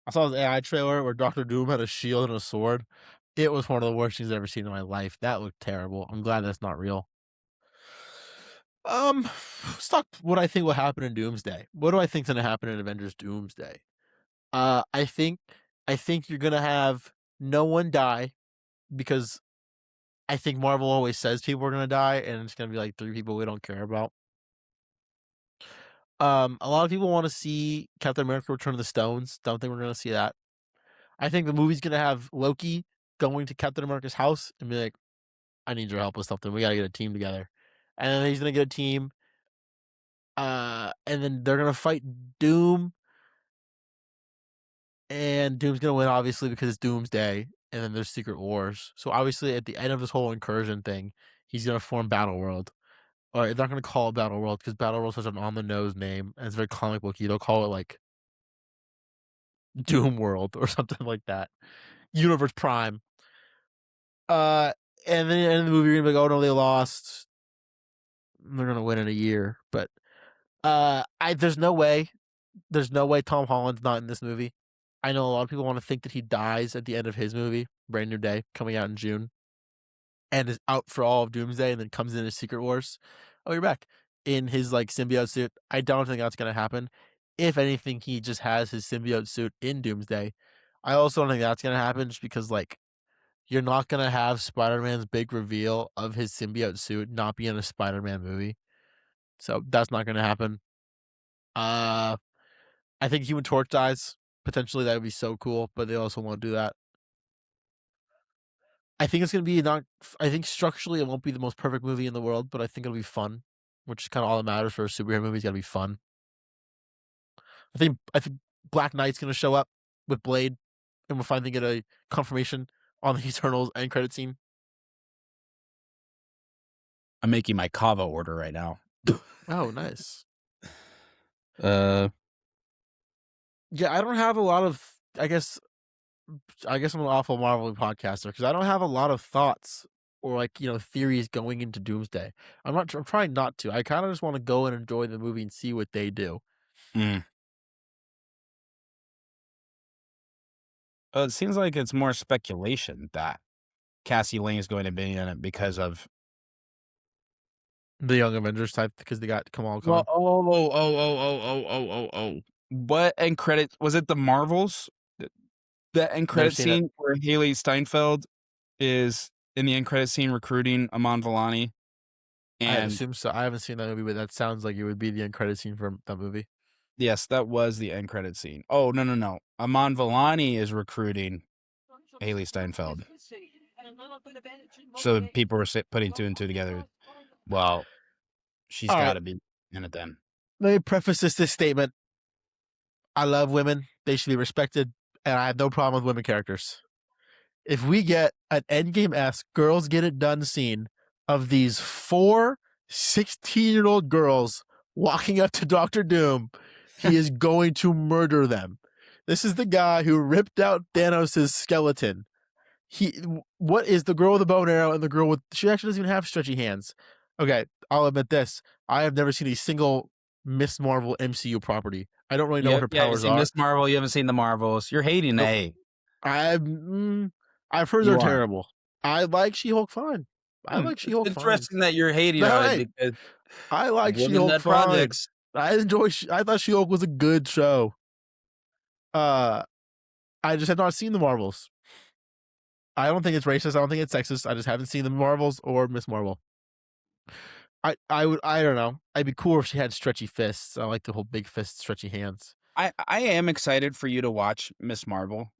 I saw this AI trailer where Doctor Doom had a shield and a sword. It was one of the worst things I've ever seen in my life. That looked terrible. I'm glad that's not real. Let's talk what I think will happen in Doomsday. What do I think's gonna happen in Avengers Doomsday? I think you're gonna have no one die because I think Marvel always says people are gonna die, and it's gonna be like 3 people we don't care about. A lot of people want to see Captain America Return of the Stones. Don't think we're gonna see that. I think the movie's gonna have Loki going to Captain America's house and be like, "I need your help with something. We gotta get a team together." And then he's gonna get a team. And then they're gonna fight Doom, and Doom's gonna win obviously because it's Doomsday. And then there's Secret Wars. So obviously at the end of this whole incursion thing, he's gonna form Battle World. Or they're not gonna call it Battle World because Battle World is such an on the nose name and it's very comic booky. They'll call it like Doom World or something like that. Universe Prime. And then at the end of the movie, you're gonna be like, oh no, they lost. They're gonna win in a year. But there's no way Tom Holland's not in this movie. I know a lot of people want to think that he dies at the end of his movie, Brand New Day, coming out in June, and is out for all of Doomsday, and then comes in his Secret Wars. Oh, you're back in his like symbiote suit. I don't think that's gonna happen. If anything, he just has his symbiote suit in Doomsday. I also don't think that's gonna happen, just because like you're not gonna have Spider-Man's big reveal of his symbiote suit not be in a Spider-Man movie, so that's not gonna happen. I think Human Torch dies. Potentially, that would be so cool, but they also won't do that. I think it's going to be I think structurally it won't be the most perfect movie in the world, but I think it'll be fun, which is kind of all that matters for a superhero movie. It's got to be fun. I think Black Knight's going to show up with Blade, and we'll finally get a confirmation on the Eternals end credit scene. I'm making my kava order right now. Oh, nice. Yeah, I don't have a lot of. I guess I'm an awful Marvel podcaster because I don't have a lot of thoughts or like theories going into Doomsday. I'm trying not to. I kind of just want to go and enjoy the movie and see what they do. It seems like it's more speculation that Cassie Lang is going to be in it because of the Young Avengers type, because they got Kamala Khan. Well, what end credit was it? The Marvels, the end credit scene where Haley Steinfeld is in the end credit scene recruiting Aman Vellani. And I assume so. I haven't seen that movie, but that sounds like it would be the end credit scene from that movie. Yes, that was the end credit scene. Oh no! Aman Vellani is recruiting Haley Steinfeld. So people were putting two and two together. Well, she's All got right. to be in it then. Let me preface this statement. I love women. They should be respected, and I have no problem with women characters. If we get an Endgame-esque girls get it done scene of these 4 16-year-old girls walking up to Doctor Doom, he is going to murder them. This is the guy who ripped out Thanos' skeleton. What is the girl with the bow and arrow and the girl with, she actually doesn't even have stretchy hands. Okay, I'll admit this. I have never seen a single Miss Marvel MCU property. I don't really know what her Yeah, you've powers seen are. Miss Marvel. You haven't seen the Marvels. You're hating Nope. A. I've heard You they're are. terrible. I like She-Hulk fine. I like She-Hulk It's fine. interesting that you're hating No, on hey, it because I like She-Hulk women-led fine. projects. I thought She-Hulk was a good show. I just have not seen the Marvels. I don't think it's racist. I don't think it's sexist. I just haven't seen the Marvels or Miss Marvel. I don't know. I'd be cool if she had stretchy fists. I like the whole big fist, stretchy hands. I am excited for you to watch Miss Marvel.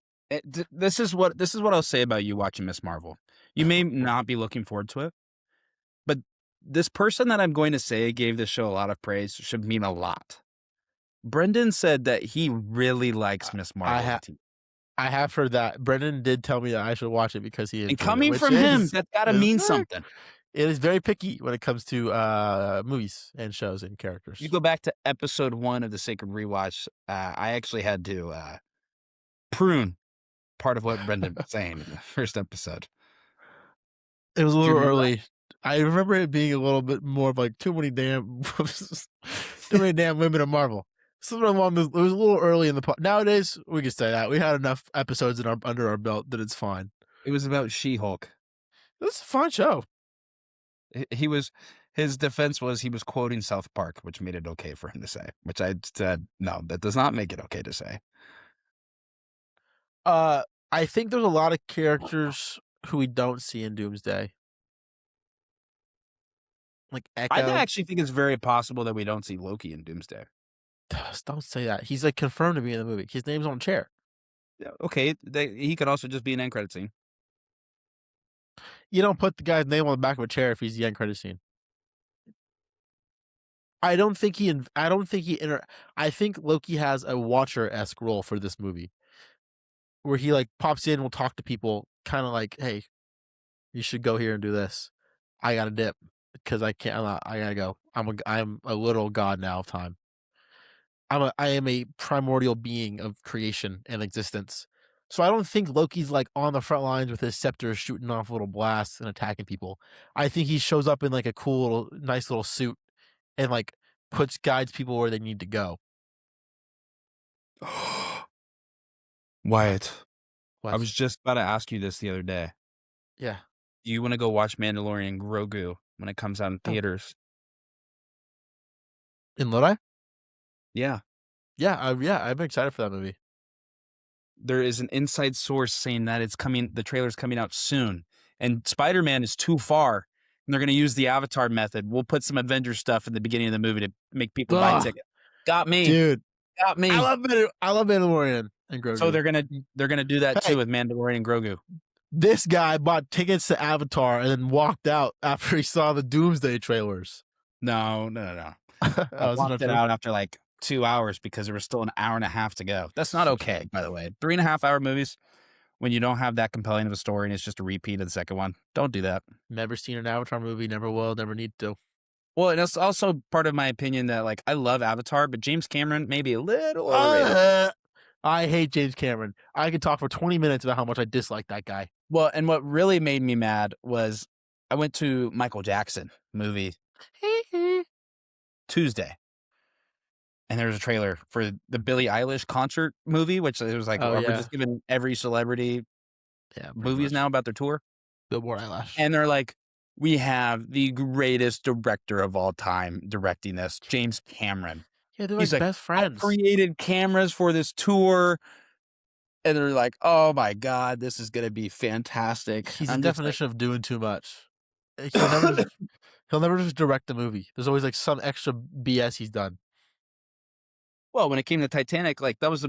This is what I'll say about you watching Miss Marvel. You may not be looking forward to it, but this person that I'm going to say gave this show a lot of praise should mean a lot. Brendan said that he really likes Miss Marvel. I have heard that. Brendan did tell me that I should watch it because he enjoyed And coming it, from him, that's got to mean something. It is very picky when it comes to movies and shows and characters. You go back to episode 1 of the Sacred Rewatch. I actually had to prune part of what Brendan was saying in the first episode. It was a little early. I remember it being a little bit more of like too many damn women in Marvel. Something along those. It was a little early in the nowadays. We can say that we had enough episodes under our belt that it's fine. It was about She-Hulk. It was a fun show. His defense was he was quoting South Park, which made it okay for him to say. Which I said no, that does not make it okay to say. I think there's a lot of characters who we don't see in Doomsday. Like Echo. I actually think it's very possible that we don't see Loki in Doomsday. Don't say that. He's like confirmed to be in the movie. His name's on a chair. Yeah, okay, he could also just be an end credit scene. You don't put the guy's name on the back of a chair if he's the end credit scene. I think Loki has a Watcher-esque role for this movie, where he like pops in, will talk to people, kind of like, "Hey, you should go here and do this. I got to dip because I can't. I gotta go. I'm a little god now of time. I am a primordial being of creation and existence. So I don't think Loki's like on the front lines with his scepter shooting off little blasts and attacking people. I think he shows up in like a cool, nice little suit and like guides people where they need to go. Wyatt, What? I was just about to ask you this the other day. Yeah. Do you want to go watch Mandalorian Grogu when it comes out in theaters? In Lodi? Yeah. Yeah, I'm excited for that movie. There is an inside source saying that the trailer's coming out soon, and Spider-Man is too far, and they're going to use the Avatar method. We'll put some Avengers stuff in the beginning of the movie to make people buy tickets. Got me. Dude. Got me. I love Mandalorian and Grogu. So they're gonna do that too with Mandalorian and Grogu. This guy bought tickets to Avatar and then walked out after he saw the Doomsday trailers. No. I walked it out after like 2 hours because there was still an hour and a half to go. That's not okay, by the way. 3.5 hour movies, when you don't have that compelling of a story and it's just a repeat of the second one, don't do that. Never seen an Avatar movie, never will, never need to. Well, and it's also part of my opinion that like I love Avatar, but James Cameron may be a little overrated. I hate James Cameron. I could talk for 20 minutes about how much I dislike that guy. Well, and what really made me mad was I went to Michael Jackson movie Tuesday. And there was a trailer for the Billie Eilish concert movie, which it was like, we're just giving every celebrity movies now about their tour. Billboard Eyelash. And they're like, we have the greatest director of all time directing this, James Cameron. Yeah, they're like best friends. I created cameras for this tour. And they're like, oh my God, this is going to be fantastic. He's the definition of doing too much. He'll never just direct a movie. There's always like some extra BS he's done. Well, when it came to Titanic, like that was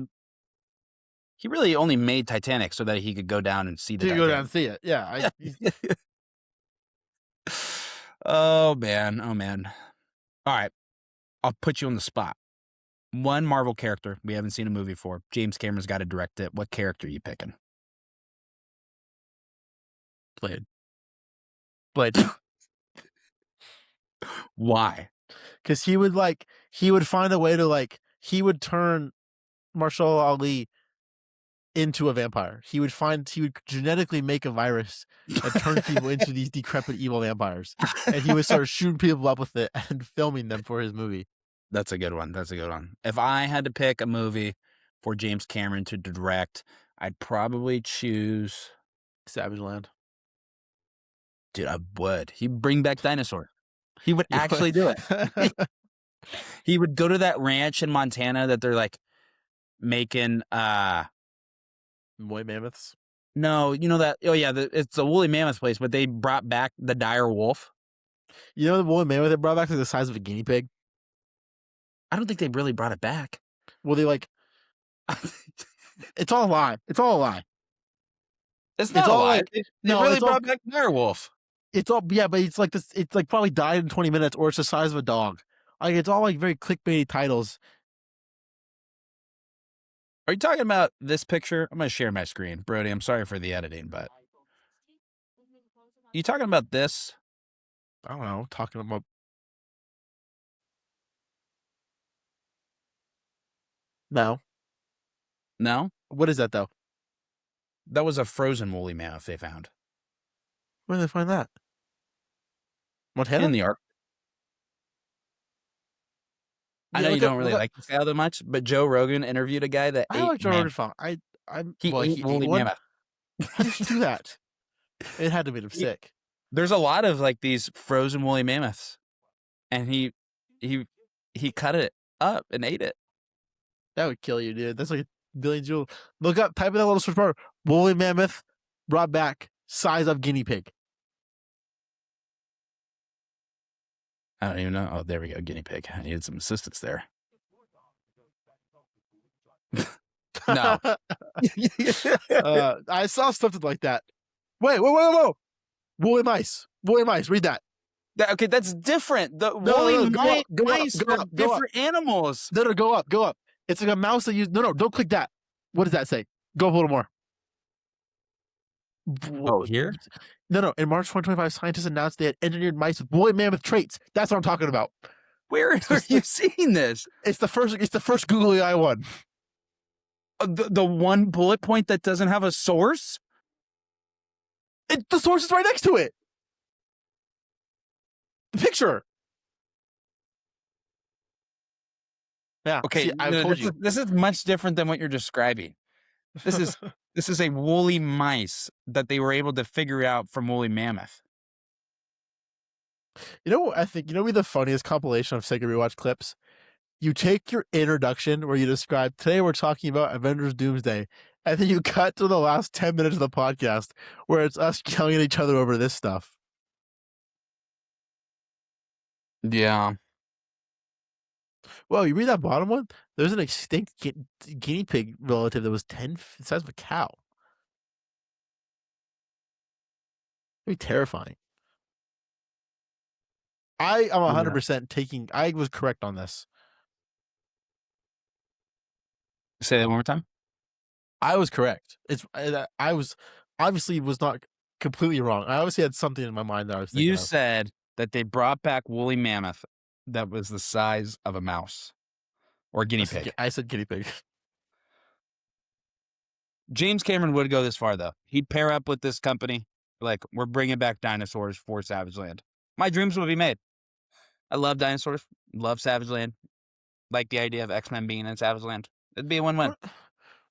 He really only made Titanic so that he could go down and see the To go down Titanic. and see it. Yeah. Oh man. All right, I'll put you on the spot. One Marvel character we haven't seen a movie for. James Cameron's got to direct it. What character are you picking? Blade. Why? Because he would find a way to he would turn Marshall Ali into a vampire. He would genetically make a virus and turn people into these decrepit evil vampires. And he would start shooting people up with it and filming them for his movie. That's a good one. If I had to pick a movie for James Cameron to direct, I'd probably choose Savage Land. Dude, I would. He'd bring back dinosaurs. He would actually do it. He would go to that ranch in Montana that they're like making Woolly mammoths. No, you know that. Oh yeah, it's a woolly mammoth place, but they brought back the dire wolf. You know the woolly mammoth they brought back is the size of a guinea pig? I don't think they really brought it back. Well, they it's all a lie. It's all a lie. It's not a lie. They really it's brought back the dire wolf. It's all but it's like this. It's like probably died in 20 minutes, or it's the size of a dog. Like it's all like very clickbaity titles. Are you talking about this picture? I'm gonna share my screen, Brody. I'm sorry for the editing, but you talking about this? I don't know. Talking about no. What is that though? That was a frozen woolly mammoth they found. Where did they find that? Montana? In the Ark. I know you don't really like this guy that much, but Joe Rogan interviewed a guy that I like Joe Rogan. He ate woolly mammoth. How did you do that? It had to make him sick. There's a lot of like these frozen woolly mammoths, and he cut it up and ate it. That would kill you, dude. That's like a billion jewel. Look up, type in that little search bar. Woolly mammoth brought back, size of guinea pig. I don't even know. Oh, there we go. Guinea pig. I needed some assistance there. No. I saw something like that. Wait. Woolly mice. Read that. Okay, that's different. The woolly mice are different animals. No, go up. It's like a mouse that No, don't click that. What does that say? Go up a little more. Oh, here? No. In March 2025, scientists announced they had engineered mice with woolly mammoth traits. That's what I'm talking about. Where are you seeing this? It's the first googly eye one. The one bullet point that doesn't have a source? The source is right next to it. The picture. Yeah. Okay. See, I told you. This is much different than what you're describing. This is a woolly mice that they were able to figure out from woolly mammoth. You know what I think? You know, the funniest compilation of Sega Rewatch clips. You take your introduction where you describe today we're talking about Avengers Doomsday, and then you cut to the last 10 minutes of the podcast where it's us yelling at each other over this stuff. Yeah. Well, you read that bottom one. There's an extinct guinea pig relative that was the size of a cow. That'd be terrifying. I am 100% taking. I was correct on this. Say that one more time. I was correct. I was obviously was not completely wrong. I obviously had something in my mind that I was thinking You of. said that they brought back woolly mammoth that was the size of a mouse or guinea pig. I said guinea pig. James Cameron would go this far, though. He'd pair up with this company. Like, we're bringing back dinosaurs for Savage Land. My dreams would be made. I love dinosaurs. Love Savage Land. Like the idea of X-Men being in Savage Land. It'd be a win-win.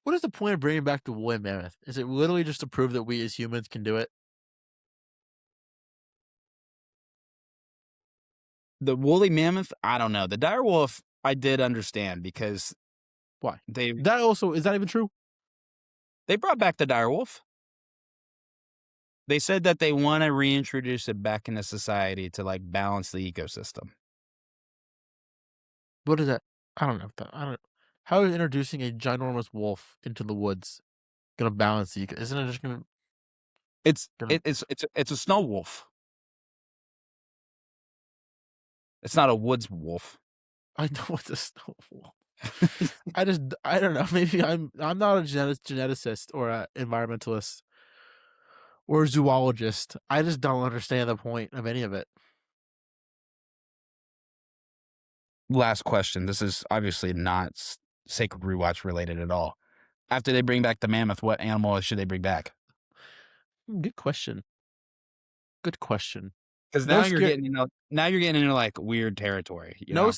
What is the point of bringing back the woolly mammoth? Is it literally just to prove that we as humans can do it? The woolly mammoth, I don't know. The dire wolf, I did understand because why is that even true? They brought back the dire wolf. They said that they want to reintroduce it back into society to like balance the ecosystem. What is that? I don't know. How is introducing a ginormous wolf into the woods gonna balance you? Isn't it just gonna? It's a snow wolf. It's not a woods wolf. I know what's a snow wolf. I don't know. Maybe I'm not a geneticist or a environmentalist or a zoologist. I just don't understand the point of any of it. Last question. This is obviously not Sacred Rewatch related at all. After they bring back the mammoth, what animal should they bring back? Good question. Good question. Because No now you're scare- getting into like weird territory. You No know?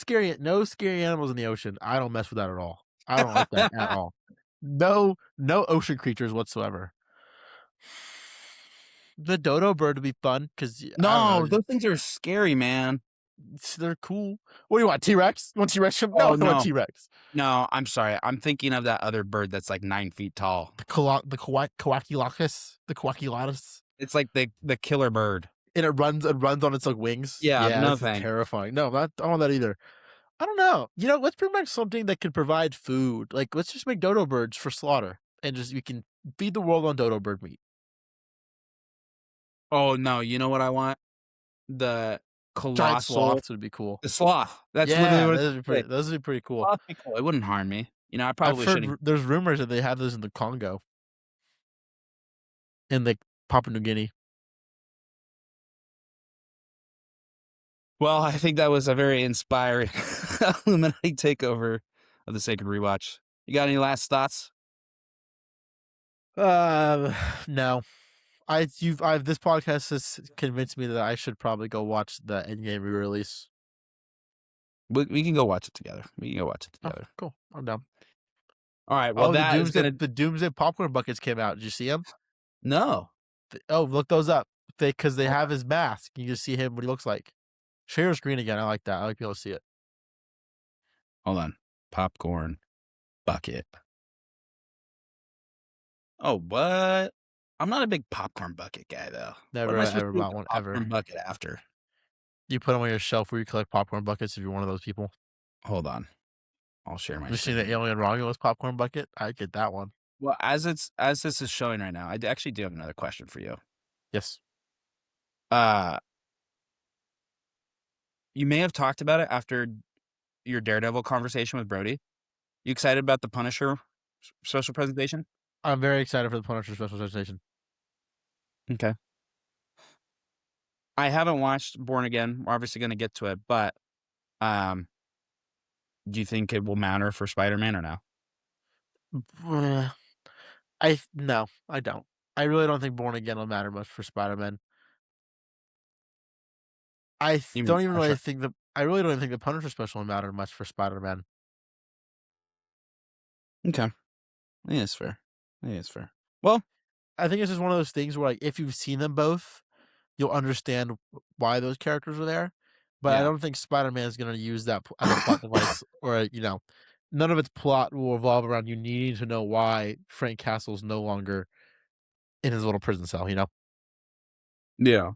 scary animals in the ocean. I don't mess with that at all. I don't like that at all. No ocean creatures whatsoever. The dodo bird would be fun because No, those things are scary, man. they're cool. What do you want? T-Rex? You want T-Rex? Oh, No, I no. want T-Rex. No, I'm sorry. I'm thinking of that other bird that's like 9 feet tall. The Coaquilacus. The Coaquilatus. It's like the killer bird. And it runs on its like wings. Yeah, no this is thanks. terrifying. No, I don't want that either. I don't know. Let's bring back something that could provide food. Like, let's just make dodo birds for slaughter, and we can feed the world on dodo bird meat. Oh no, you know what I want? The Giant colossal sloths would be cool. The sloth. That's Yeah, literally what those would be pretty cool. Sloth would be cool. It wouldn't harm me. You know, I I've probably heard should. there's rumors that they have those in the Congo, in like Papua New Guinea. Well, I think that was a very inspiring Illuminati takeover of the Sacred Rewatch. You got any last thoughts? No. This podcast has convinced me that I should probably go watch the Endgame Rerelease. We can go watch it together. Oh, cool. I'm down. All right. Well, the Doomsday popcorn buckets came out. Did you see them? No. Look those up. Because they have his mask. You can see him, what he looks like. Share your screen again. I like that. I like being able to see it. Hold on. Popcorn bucket. Oh, what? I'm not a big popcorn bucket guy, though. Never ever bought one ever. Popcorn bucket after. You put them on your shelf where you collect popcorn buckets if you're one of those people. Hold on. I'll share my You see screen. the Alien Romulus popcorn bucket? I get that one. Well, as this is showing right now, I actually do have another question for you. Yes. You may have talked about it after your Daredevil conversation with Brody. You excited about the Punisher special presentation? I'm very excited for the Punisher special presentation. Okay. I haven't watched Born Again. We're obviously going to get to it, but do you think it will matter for Spider-Man or no? No, I don't. I really don't think Born Again will matter much for Spider-Man. I really don't even think the Punisher special will matter much for Spider-Man. Okay. Yeah, it's fair. Well, I think it's just one of those things where, like, if you've seen them both, you'll understand why those characters are there. But I don't think Spider-Man is going to use that as a plot device, or none of its plot will revolve around you needing to know why Frank Castle's no longer in his little prison cell. Yeah.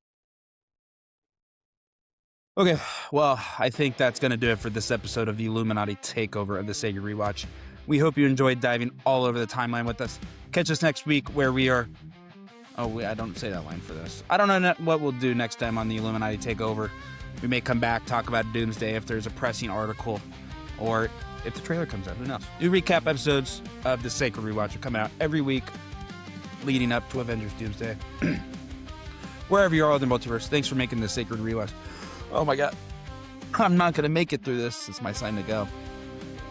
Okay, well, I think that's going to do it for this episode of the Illuminati Takeover of the Sacred Rewatch. We hope you enjoyed diving all over the timeline with us. Catch us next week where we are... I don't say that line for this. I don't know what we'll do next time on the Illuminati Takeover. We may come back, talk about Doomsday if there's a pressing article, or if the trailer comes out, who knows? New recap episodes of the Sacred Rewatch are coming out every week leading up to Avengers Doomsday. Wherever you are in the multiverse, thanks for making the Sacred Rewatch. Oh my God. I'm not going to make it through this. It's my sign to go.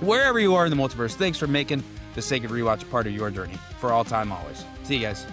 Wherever you are in the multiverse, thanks for making the Sacred Rewatch a part of your journey for all time, always. See you guys.